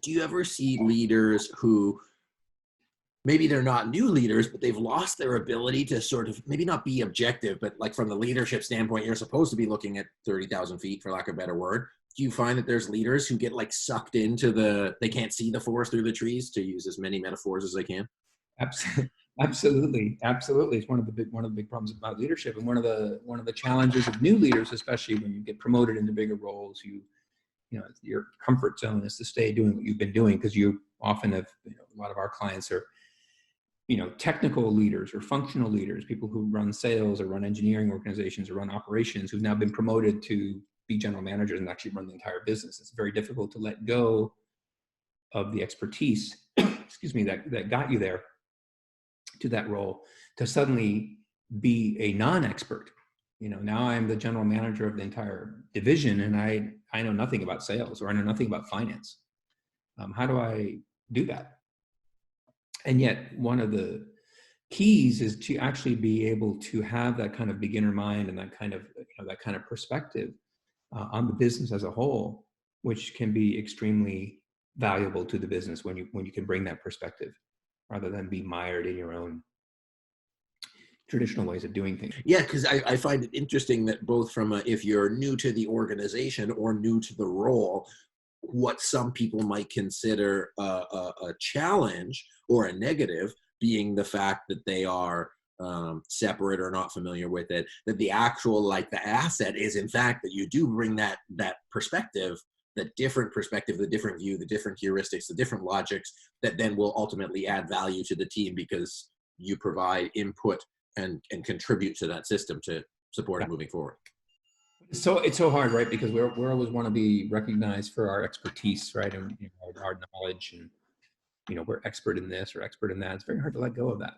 do you ever see leaders who maybe they're not new leaders, but they've lost their ability to sort of maybe not be objective, but like from the leadership standpoint, you're supposed to be looking at 30,000 feet, for lack of a better word. Do you find that there's leaders who get like sucked into they can't see the forest through the trees, to use as many metaphors as they can? Absolutely, absolutely. It's one of the big problems about leadership, and one of the challenges of new leaders, especially when you get promoted into bigger roles. Your comfort zone is to stay doing what you've been doing, because you often have, a lot of our clients are, technical leaders or functional leaders, people who run sales or run engineering organizations or run operations, who've now been promoted to be general managers and actually run the entire business. It's very difficult to let go of the expertise, excuse me, that got you there to that role, to suddenly be a non-expert. Now I'm the general manager of the entire division, and I know nothing about sales, or I know nothing about finance. How do I do that? And yet, one of the keys is to actually be able to have that kind of beginner mind and that kind of perspective on the business as a whole, which can be extremely valuable to the business when you can bring that perspective, rather than be mired in your own traditional ways of doing things. Yeah, because I find it interesting that both from if you're new to the organization or new to the role, what some people might consider a challenge or a negative being the fact that they are separate or not familiar with it, that the actual, like, the asset is in fact that you do bring that perspective, that different perspective, the different view, the different heuristics, the different logics, that then will ultimately add value to the team because you provide input and contribute to that system to support it moving forward. So it's so hard, right? Because we always want to be recognized for our expertise, right? And our knowledge, and we're expert in this or expert in that. It's very hard to let go of that.